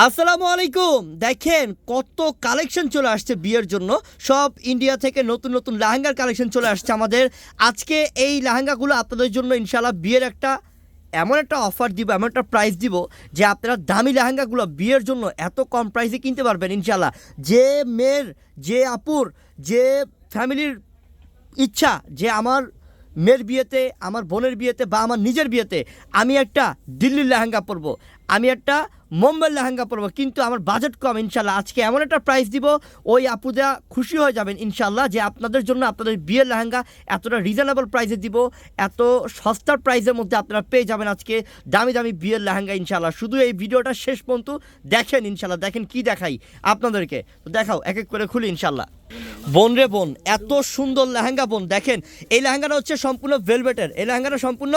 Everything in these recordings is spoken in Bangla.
আসসালামু আলাইকুম। দেখেন কত কালেকশন চলে আসছে বিয়ের জন্য। সব ইন্ডিয়া থেকে নতুন নতুন লেহেঙ্গার কালেকশন চলে আসছে আমাদের। আজকে এই লেহেঙ্গাগুলো আপনাদের জন্য ইনশাআল্লাহ বিয়ের এমন একটা অফার দিব, এমন একটা প্রাইস দিব যে আপনারা দামি লেহেঙ্গাগুলো বিয়ের জন্য এত কম প্রাইসে কিনতে পারবেন ইনশাআল্লাহ। যে মেয়ের, যে আপুর, যে ফ্যামিলির ইচ্ছা যে আমার মেয়ের বিয়েতে, আমার বোনের বিয়েতে বা আমার নিজের বিয়েতে আমি একটা দিল্লির লেহেঙ্গা পরবো, আমি একটা মুম্বাইয়ের লেহেঙ্গা পরবো, কিন্তু আমার বাজেট কম, ইনশাল্লাহ আজকে এমন একটা প্রাইস দিব ওই আপুরা খুশি হয়ে যাবেন ইনশাল্লাহ যে আপনাদের জন্য আপনাদের বিয়ের লেহেঙ্গা এতটা রিজনেবল প্রাইসে দিব, এত সস্তার প্রাইসের মধ্যে আপনারা পেয়ে যাবেন আজকে দামি দামি বিয়ের লেহেঙ্গা ইনশাল্লাহ। শুধু এই ভিডিওটা শেষ পর্যন্ত দেখেন ইনশাল্লাহ। দেখেন কি দেখাই আপনাদেরকে, তো দেখাও এক এক করে খুলি ইনশাল্লাহ। বোন রে বোন, এত সুন্দর লেহেঙ্গা বোন। দেখেন এই লেহেঙ্গাটা হচ্ছে সম্পূর্ণ ভেলভেটের, এই লেহেঙ্গাটা সম্পূর্ণ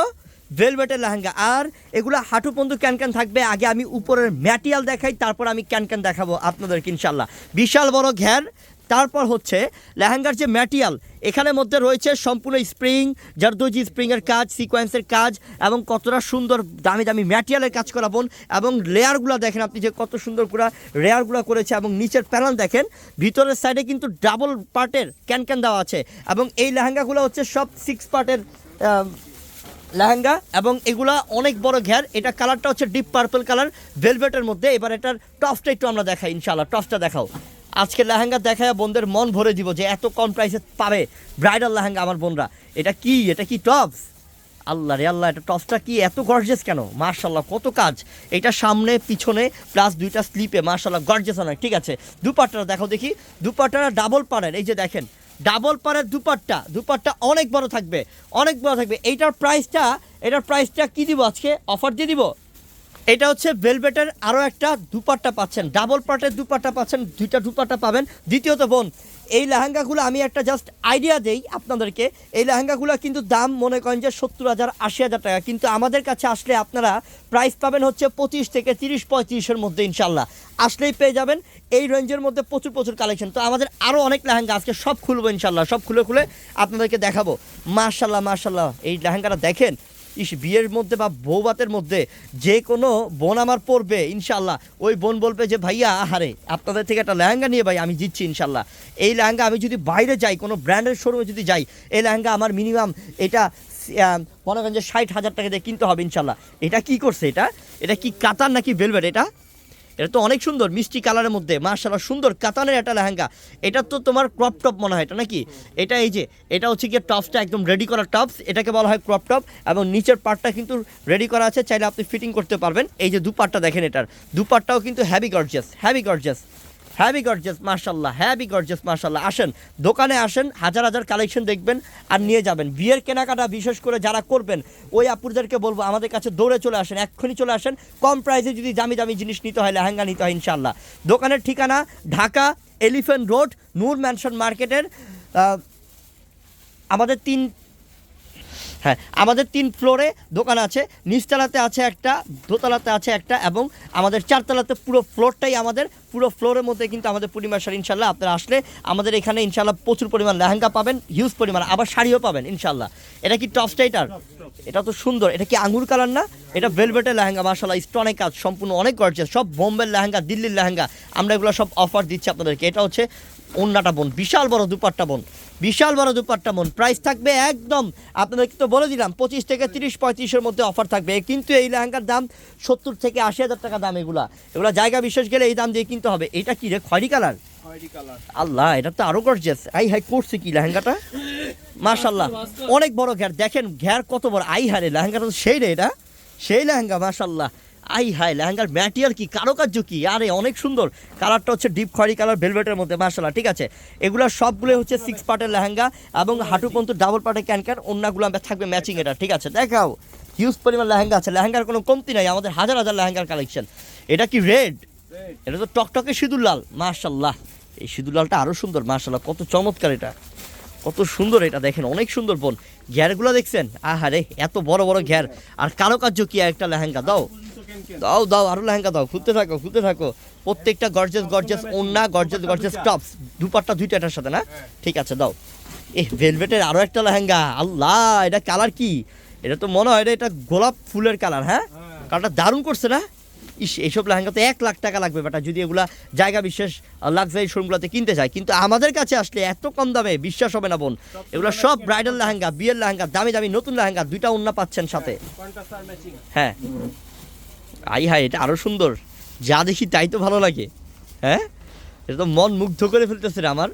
ভেলভেটের লেহেঙ্গা, আর এগুলো হাঁটু পর্যন্ত ক্যান থাকবে। আগে আমি উপরের ম্যাটেরিয়াল দেখাই, তারপর আমি ক্যান দেখাবো আপনাদেরকে ইনশাল্লাহ। বিশাল বড় ঘের, তারপর হচ্ছে লেহেঙ্গার যে ম্যাটেরিয়াল এখানের মধ্যে রয়েছে সম্পূর্ণ স্প্রিং, জারদোজি স্প্রিংয়ের কাজ, সিকোয়েন্সের কাজ, এবং কতটা সুন্দর দামি দামি ম্যাটেরিয়ালের কাজ করা বোন। এবং লেয়ারগুলো দেখেন আপনি যে কত সুন্দর করে লেয়ারগুলো করেছে, এবং নিচের প্যানেল দেখেন, ভিতরের সাইডে কিন্তু ডাবল পার্টের ক্যান দেওয়া আছে। এবং এই লেহেঙ্গাগুলো হচ্ছে সব 6 পার্টের লেহেঙ্গা, এবং এগুলা অনেক বড় ঘের। এটা কালারটা হচ্ছে ডিপ পার্পল কালার ভেলভেটের মধ্যে। এবার এটার টপসটা একটু আমরা দেখাই ইনশাআল্লাহ। টপসটা দেখাও। আজকে লেহেঙ্গা দেখায় বোনদের মন ভরে দিব যে এত কম প্রাইসে পাবে ব্রাইডাল লেহেঙ্গা আমার বোনরা। এটা কি টপস, আল্লাহ রে আল্লাহ, এটা টপসটা কি এত গর্জিয়াস কেন, মার্শাল্লাহ কত কাজ। এটা সামনে পিছনে প্লাস দুইটা স্লিপে, মার্শাল্লাহ গর্জিয়াস অনেক। ঠিক আছে, দুপাট্টাটা দেখাও দেখি। দুপাট্টাটা ডাবল পাড়ের, এই যে দেখেন ডাবল পাড়ের দুপাট্টা অনেক বড় থাকবে, অনেক বড় থাকবে। এটার প্রাইসটা কি দিব আজকে, অফার দিয়ে দিব। এটা হচ্ছে ভেলভেটের আরও একটা দুপাট্টা পাচ্ছেন, ডাবল পার্টের দুপাট্টা পাচ্ছেন, দুইটা দুপাট্টা পাবেন। দ্বিতীয়ত বোন, এই লেহেঙ্গাগুলো আমি একটা জাস্ট আইডিয়া দেই আপনাদেরকে। এই লেহেঙ্গাগুলো কিন্তু দাম মনে করেন যে 70,000 80,000 টাকা, কিন্তু আমাদের কাছে আসলে আপনারা প্রাইস পাবেন হচ্ছে 25 থেকে 30-35-এর মধ্যে ইনশাল্লাহ। আসলেই পেয়ে যাবেন এই রেঞ্জের মধ্যে প্রচুর কালেকশন। তো আমাদের আরও অনেক লেহেঙ্গা আজকে সব খুলবো ইনশাল্লাহ, সব খুলে আপনাদেরকে দেখাবো। মার্শাল্লাহ এই লেহেঙ্গাটা দেখেন, বিয়ের মধ্যে বা বৌভাতের মধ্যে যে কোনো বোন আমার পরবে ইনশাল্লাহ, ওই বোন বলবে যে ভাইয়া আহারে আপনাদের থেকে একটা লেহেঙ্গা নিয়ে ভাই আমি জিতছি ইনশাল্লাহ। এই লেহেঙ্গা আমি যদি বাইরে যাই, কোনো ব্র্যান্ডের শোরুমে যদি যাই, এই লেহেঙ্গা আমার মিনিমাম এটা মনে করেন যে 60,000 টাকা দিয়ে কিনতে হবে ইনশাল্লাহ। এটা কি করছে, এটা কি কাতান নাকি ভেলভেট? এটা তো অনেক সুন্দর মিষ্টি কালারের মধ্যে, মার্শাল্লাহ সুন্দর কাতানের একটা লেহেঙ্গা। এটা তো তোমার ক্রপ টপ মনে হয়, এটা নাকি? এটা এই যে এটা হচ্ছে গিয়ে টপসটা একদম রেডি করা টপস, এটাকে বলা হয় ক্রপ টপ। এবং নিচের পার্টটা কিন্তু রেডি করা আছে, চাইলে আপনি ফিটিং করতে পারবেন। এই যে দুপাট্টা দেখেন, এটার দুপাট্টাও কিন্তু হ্যাভি গর্জিয়াস মার্শাল্লাহ। আসেন দোকানে, আসেন, হাজার কালেকশন দেখবেন আর নিয়ে যাবেন। বিয়ের কেনাকাটা বিশেষ করে যারা করবেন ওই আপুরদেরকে বলবো আমাদের কাছে দৌড়ে চলে আসেন, এক্ষুনি চলে আসেন। কম প্রাইসে যদি দামি জিনিস নিতে হয়, লেহেঙ্গা নিতে হয় ইনশাল্লাহ। দোকানের ঠিকানা ঢাকা এলিফ্যান্ট রোড নূর ম্যানশন মার্কেটের আমাদের 3 ফ্লোরে দোকান আছে। নিচতলাতে আছে একটা, দোতলাতে আছে একটা, এবং আমাদের 4 তলাতে পুরো ফ্লোরটাই আমাদের। পুরো ফ্লোরের মধ্যে কিন্তু আমাদের পূর্ণিমা শাড়ি ইনশাল্লাহ। আপনারা আসলে আমাদের এখানে ইনশাল্লাহ প্রচুর পরিমাণ লেহেঙ্গা পাবেন, হিউজ পরিমাণ, আবার শাড়িও পাবেন ইনশাল্লাহ। এটা কি টপসটা? এটা তো সুন্দর। এটা কি আঙ্গুর কালার না? এটা ভেলভেটের লেহেঙ্গা, মার্শাল্লাহ স্টোনের কাজ সম্পূর্ণ, অনেক গর্জিয়াস। সব বোম্বের লেহেঙ্গা, দিল্লির লেহেঙ্গা, আমরা এগুলো সব অফার দিচ্ছি আপনাদেরকে। এটা হচ্ছে ওন্নাটা বোন, বিশাল বড় দুপাট্টা বোন। প্রাইস থাকবে একদম, আপনাদেরকে তো বলে দিলাম 25 থেকে 30-35-এর মধ্যে অফার থাকবে। কিন্তু এই লেহেঙ্গার দাম 70 থেকে 80,000 টাকা দাম। এগুলা জায়গা বিশেষ গেলে এই দাম দিয়ে কিনতে হবে। এটা কি রে, খয়েরি কালার? আল্লাহ, এটা তো আরো গর্জিয়াস। করছে কি লেহেঙ্গাটা, মাশাল্লাহ অনেক বড় ঘের। দেখেন ঘের কত বড়, হারে লেহেঙ্গাটা তো সেই রে, এটা সেই লেহেঙ্গা মাশাল্লাহ। লেহেঙ্গার ম্যাটেরিয়াল কি, কারুকার্য কি, আরে অনেক সুন্দর। কালারটা হচ্ছে ডিপ খয়েরি কালার ভেলভেটের মধ্যে, মাশাল্লাহ। ঠিক আছে, এগুলো সবগুলো হচ্ছে 6 পার্টের লেহেঙ্গা, এবং হাঁটু পর্যন্ত ডাবল পার্টের ক্যান। অন্যগুলো থাকবে ম্যাচিং। এটা ঠিক আছে, দেখাও হিউজ পরিমাণ লেহেঙ্গা আছে। লেহেঙ্গার কোনো কমতি নাই, আমাদের হাজার লেহেঙ্গার কালেকশন। এটা কি রেড? এটা তো টকটকে সিঁদুর লাল, মাশাল্লাহ। এই সিঁদুর লালটা আরও সুন্দর, মাশাল্লাহ কত চমৎকার, এটা কত সুন্দর। এটা দেখেন অনেক সুন্দর বোন। ঘেরগুলো দেখছেন, আহারে এত বড় ঘের, আর কারুকার্য কি একটা লেহেঙ্গা। দাও আরো লেহেঙ্গা দাও, খুলতে থাকো। প্রত্যেকটা গর্জিয়াস ওন্না, গর্জিয়াস টপস, দুপাট্টা দুইটা এটার সাথে না? ঠিক আছে, দাও। ভেলভেটের আরো একটা লেহেঙ্গা, আল্লাহ এটা কালার কি? এটা তো মনে হয় এটা গোলাপ ফুলের কালার। হ্যাঁ, কালারটা দারুণ করছে না? এইসব লেহেঙ্গা তো 1 লাখ টাকা লাগবে বেটা যদি এগুলা জায়গা বিশেষ লাক্সারি শোরুমগুলোতে কিনতে যায়, কিন্তু আমাদের কাছে আসলে এত কম দামে বিশ্বাস হবে না বোন। এগুলো সব ব্রাইডাল লেহেঙ্গা, বিয়ের লেহেঙ্গা, দামি দামি নতুন লেহেঙ্গা, 2টা ওড়না পাচ্ছেন সাথে। হ্যাঁ হাই এটা আরও সুন্দর, যা দেখি তাই তো ভালো লাগে। হ্যাঁ এটা তো মন মুগ্ধ করে ফেলতেছে রে আমার,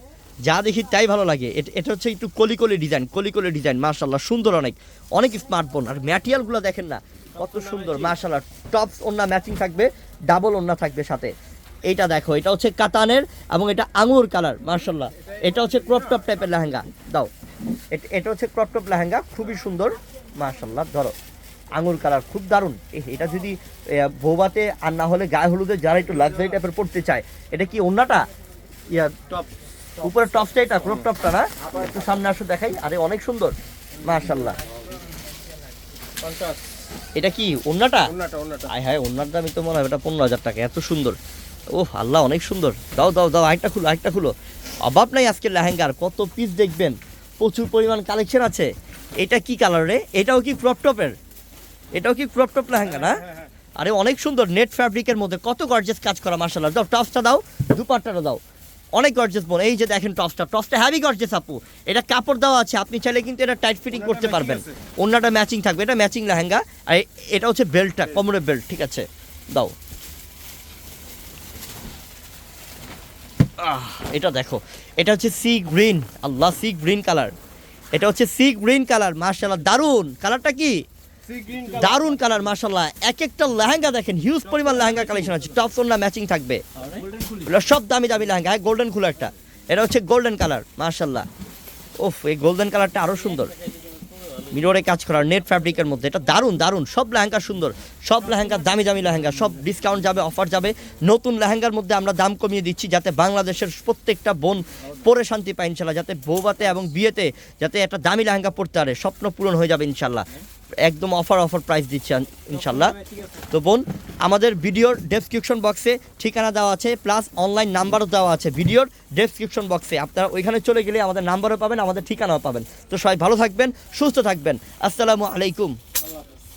যা দেখি তাই ভালো লাগে। এটা হচ্ছে একটু কলি ডিজাইন, মাশাআল্লাহ সুন্দর, অনেক অনেক স্মার্টফোন। আর ম্যাটেরিয়ালগুলো দেখেন না কত সুন্দর, মাশাআল্লাহ। টপস ওড়না ম্যাচিং থাকবে, ডাবল ওড়না থাকবে সাথে। এইটা দেখো, এটা হচ্ছে কাতানের এবং এটা আঙুর কালার, মাশাআল্লাহ। এটা হচ্ছে ক্রপ টপ টাইপের লেহেঙ্গা, দাও। এটা হচ্ছে ক্রপ টপ লেহেঙ্গা, খুবই সুন্দর, মাশাআল্লাহ। ধরো আঙুর কালার, খুব দারুণ। এটা যদি বৌবাতে আর না হলে গায়ে হলুদে যারা একটু লাক্সারি টাইপের পড়তে চায়, এটা কি ওড়নাটা টপ উপরে টপসটা, এটা ক্রপ টপটা না, একটু সামনে আসো দেখাই। আরে অনেক সুন্দর, মাশাআল্লাহ। এটা কি ওড়নাটা? আয় হায়, ওড়নার দামই তো মনে হয় এটা 15,000 টাকা, এত সুন্দর। ওহ আল্লাহ, অনেক সুন্দর। দাও দাও দাও, আরেকটা খুলো। অভাব নাই আজকে লেহেঙ্গার, কত পিস দেখবেন, প্রচুর পরিমাণ কালেকশন আছে। এটা কি কালার রে? এটাও কি ক্রপ টপের? এটাও কি ক্রপ টপ লেহেঙ্গা না? আরে অনেক সুন্দর, নেট ফ্যাব্রিকের মধ্যে কত গর্জিয়াস কাজ করা, মাশাআল্লাহ। দাও টপসটা দাও, দুপাট্টাটা দাও, অনেক গর্জিয়াস বোন। এই যে দেখেন টপসটা হেভি গর্জিয়াস আপু। এটা কাপড় দেওয়া আছে, আপনি চাইলে কিন্তু এটা টাইট ফিটিং করতে পারবেন। ওড়নাটা ম্যাচিং থাকবে, এটা ম্যাচিং লেহেঙ্গা। আর এটা হচ্ছে বেল্টটা, কোমরের বেল্ট, ঠিক আছে দাও। এটা দেখো, এটা হচ্ছে সি গ্রিন, আল্লাহ সি গ্রিন কালার। এটা হচ্ছে সি গ্রিন কালার, মাশাআল্লাহ দারুন কালারটা, কি দারুন কালার, মাশাআল্লাহ। এক একটা লেহেঙ্গা দেখেন, হিউজ পরিমাণ লেহেঙ্গা কালেকশন আছে, টপস ওড়না ম্যাচিং থাকবে, সব দামি দামি লেহেঙ্গা। গোল্ডেন খুলো একটা, এটা হচ্ছে গোল্ডেন কালার, মাশাআল্লাহ। ওফ, এই গোল্ডেন কালারটা আরো সুন্দর, মিররে কাজ করা, নেট ফ্যাব্রিকের মধ্যে, এটা দারুন। সব লেহেঙ্গা সুন্দর, সব লেহেঙ্গা দামি লেহেঙ্গা, সব ডিসকাউন্ট যাবে, অফার যাবে। নতুন লেহেঙ্গার মধ্যে আমরা দাম কমিয়ে দিচ্ছি, যাতে বাংলাদেশের প্রত্যেকটা বোন পরে শান্তি পায় ইনশাল্লাহ, যাতে বৌভাতে এবং বিয়েতে যাতে একটা দামি লেহেঙ্গা পরতে পারে, স্বপ্ন পূরণ হয়ে যাবে ইনশাল্লাহ। একদম অফার প্রাইস দিচ্ছি ইনশাল্লাহ। তো বোন, আমাদের ভিডিওর ডেসক্রিপশন বক্সে ঠিকানা দেওয়া আছে, প্লাস অনলাইন নাম্বারও দেওয়া আছে ভিডিওর ডেসক্রিপশন বক্সে। আপনারা ওইখানে চলে গেলে আমাদের নাম্বারও পাবেন, আমাদের ঠিকানাও পাবেন। তো সবাই ভালো থাকবেন, সুস্থ থাকবেন। আসসালামু আলাইকুম।